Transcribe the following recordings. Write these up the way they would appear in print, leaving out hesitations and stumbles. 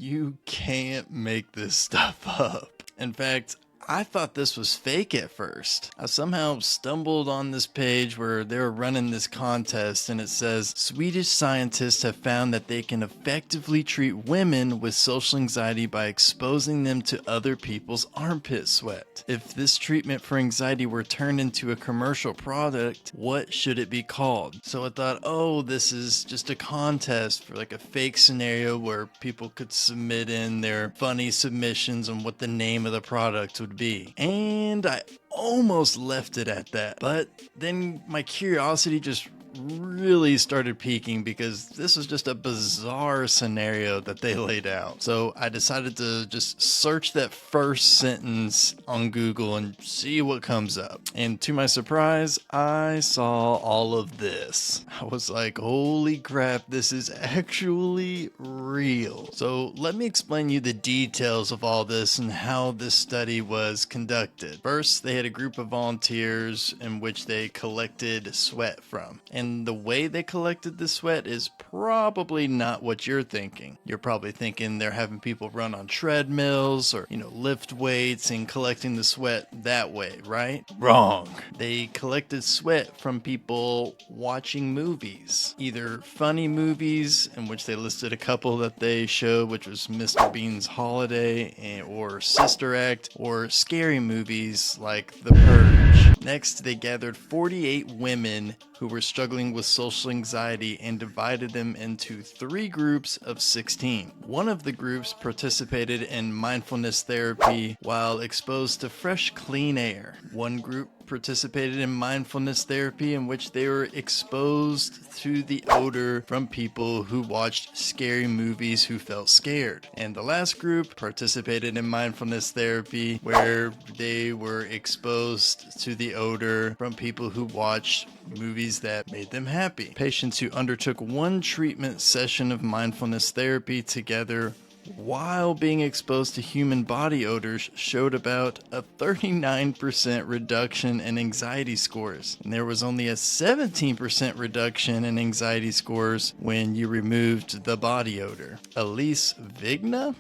You can't make this stuff up. In fact, I thought this was fake at first. I somehow stumbled on this page where they were running this contest, and it says Swedish scientists have found that they can effectively treat women with social anxiety by exposing them to other people's armpit sweat. If this treatment for anxiety were turned into a commercial product, what should it be called? So I thought, oh, this is just a contest for like a fake scenario where people could submit in their funny submissions on what the name of the product would be. And I almost left it at that, but then my curiosity just really started peaking because this was just a bizarre scenario that they laid out. So I decided to just search that first sentence on Google and see what comes up. And to my surprise, I saw all of this. I was like, holy crap, this is actually real. So let me explain you the details of all this and how this study was conducted. First, they had a group of volunteers in which they collected sweat from. And the way they collected the sweat is probably not what you're thinking. You're probably thinking they're having people run on treadmills or, lift weights and collecting the sweat that way, right? Wrong. They collected sweat from people watching movies. Either funny movies, in which they listed a couple that they showed, which was Mr. Bean's Holiday or Sister Act, or scary movies like The Purge. Next, they gathered 48 women who were struggling with social anxiety and divided them into 3 groups of 16. One of the groups participated in mindfulness therapy while exposed to fresh, clean air. One group participated in mindfulness therapy in which they were exposed to the odor from people who watched scary movies who felt scared. And the last group participated in mindfulness therapy where they were exposed to the odor from people who watched movies that made them happy. Patients who undertook one treatment session of mindfulness therapy together while being exposed to human body odors showed about a 39% reduction in anxiety scores. And there was only a 17% reduction in anxiety scores when you removed the body odor. Elise Vigna,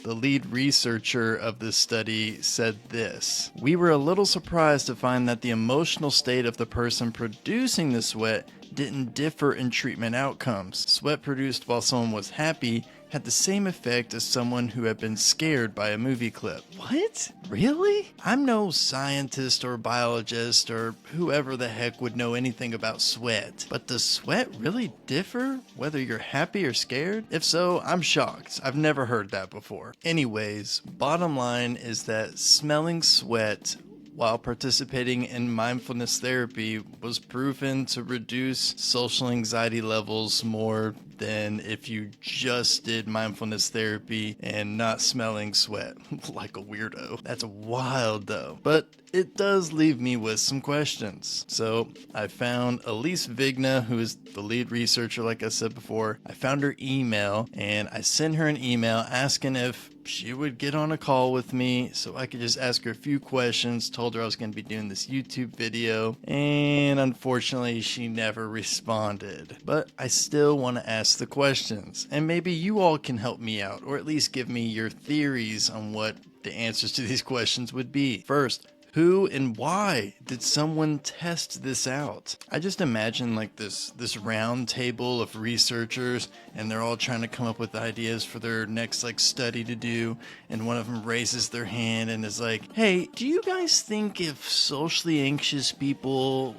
the lead researcher of this study, said this: "We were a little surprised to find that the emotional state of the person producing the sweat didn't differ in treatment outcomes. Sweat produced while someone was happy had the same effect as someone who had been scared by a movie clip." What? Really? I'm no scientist or biologist or whoever the heck would know anything about sweat, but does sweat really differ whether you're happy or scared? If so, I'm shocked. I've never heard that before. Anyways, bottom line is that smelling sweat while participating in mindfulness therapy was proven to reduce social anxiety levels more than if you just did mindfulness therapy and not smelling sweat like a weirdo. That's wild though. But it does leave me with some questions. So I found Elise Vigna, who is the lead researcher, like I said before. I found her email and I sent her an email asking if she would get on a call with me so I could just ask her a few questions. Told her I was going to be doing this YouTube video, and unfortunately she never responded. But I still want to ask the questions, and maybe you all can help me out, or at least give me your theories on what the answers to these questions would be. First, who and why did someone test this out? I just imagine like this round table of researchers, and they're all trying to come up with ideas for their next study to do, and one of them raises their hand and is like, "Hey, do you guys think if socially anxious people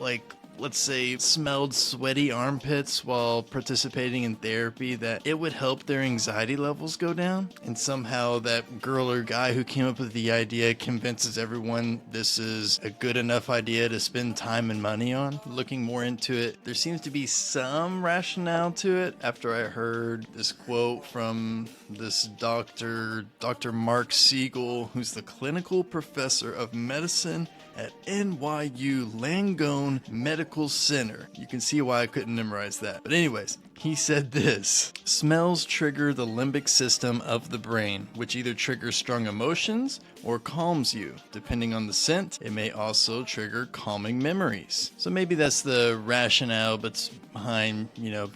let's say smelled sweaty armpits while participating in therapy, that it would help their anxiety levels go down?" And somehow that girl or guy who came up with the idea convinces everyone this is a good enough idea to spend time and money on. Looking more into it, there seems to be some rationale to it after I heard this quote from this Dr. Mark Siegel, who's the clinical professor of medicine at NYU Langone Medical Center. You can see why I couldn't memorize that. But anyways, He said this: smells trigger the limbic system of the brain, which either triggers strong emotions or calms you. Depending on the scent, it may also trigger calming memories. So maybe that's the rationale behind,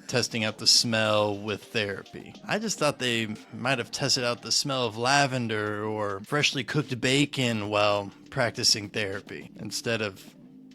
testing out the smell with therapy. I just thought they might have tested out the smell of lavender or freshly cooked bacon while practicing therapy instead of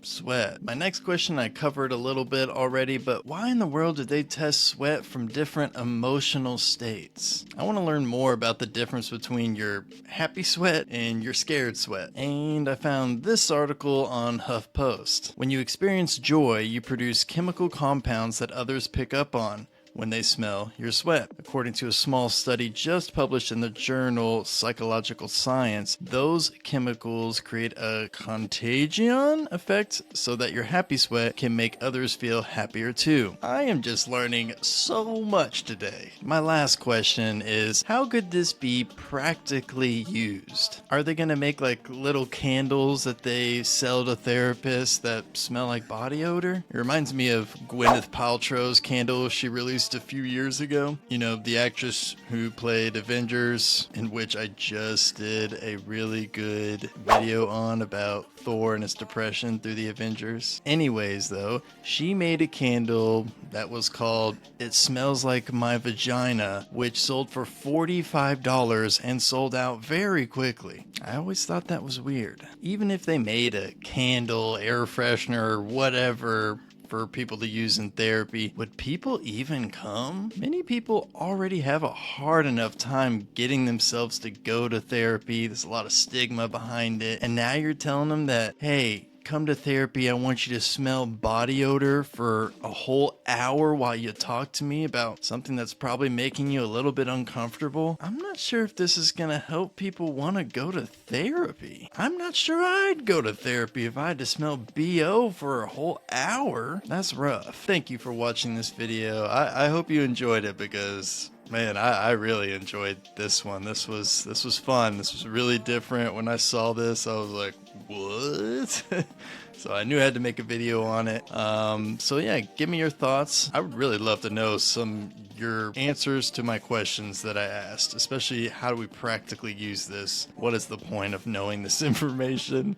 sweat. My next question I covered a little bit already, but why in the world did they test sweat from different emotional states? I want to learn more about the difference between your happy sweat and your scared sweat. And I found this article on HuffPost. When you experience joy, you produce chemical compounds that others pick up on when they smell your sweat. According to a small study just published in the journal Psychological Science, those chemicals create a contagion effect so that your happy sweat can make others feel happier too. I am just learning so much today. My last question is, how could this be practically used? Are they going to make like little candles that they sell to therapists that smell like body odor? It reminds me of Gwyneth Paltrow's candle she released a few years ago. The actress who played Avengers, in which I just did a really good video on about Thor and his depression through the Avengers. Anyways, though, she made a candle that was called It Smells Like My Vagina, which sold for $45 and sold out very quickly. I always thought that was weird. Even if they made a candle, air freshener, or whatever for people to use in therapy, would people even come? Many people already have a hard enough time getting themselves to go to therapy. There's a lot of stigma behind it. And now you're telling them that, hey, come to therapy, I want you to smell body odor for a whole hour while you talk to me about something that's probably making you a little bit uncomfortable. I'm not sure if this is gonna help people want to go to therapy. I'm not sure I'd go to therapy if I had to smell BO for a whole hour. That's rough. Thank you for watching this video. I hope you enjoyed it, because man, I really enjoyed this one. This was fun. This was really different. When I saw this, I was like, what? So I knew I had to make a video on it. So yeah, give me your thoughts. I would really love to know your answers to my questions that I asked, especially how do we practically use this? What is the point of knowing this information?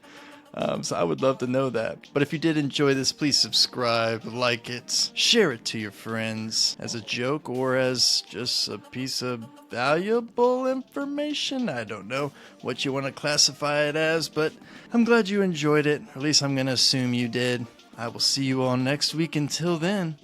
So I would love to know that. But if you did enjoy this, please subscribe, like it, share it to your friends as a joke or as just a piece of valuable information. I don't know what you want to classify it as, but I'm glad you enjoyed it. Or at least I'm going to assume you did. I will see you all next week. Until then,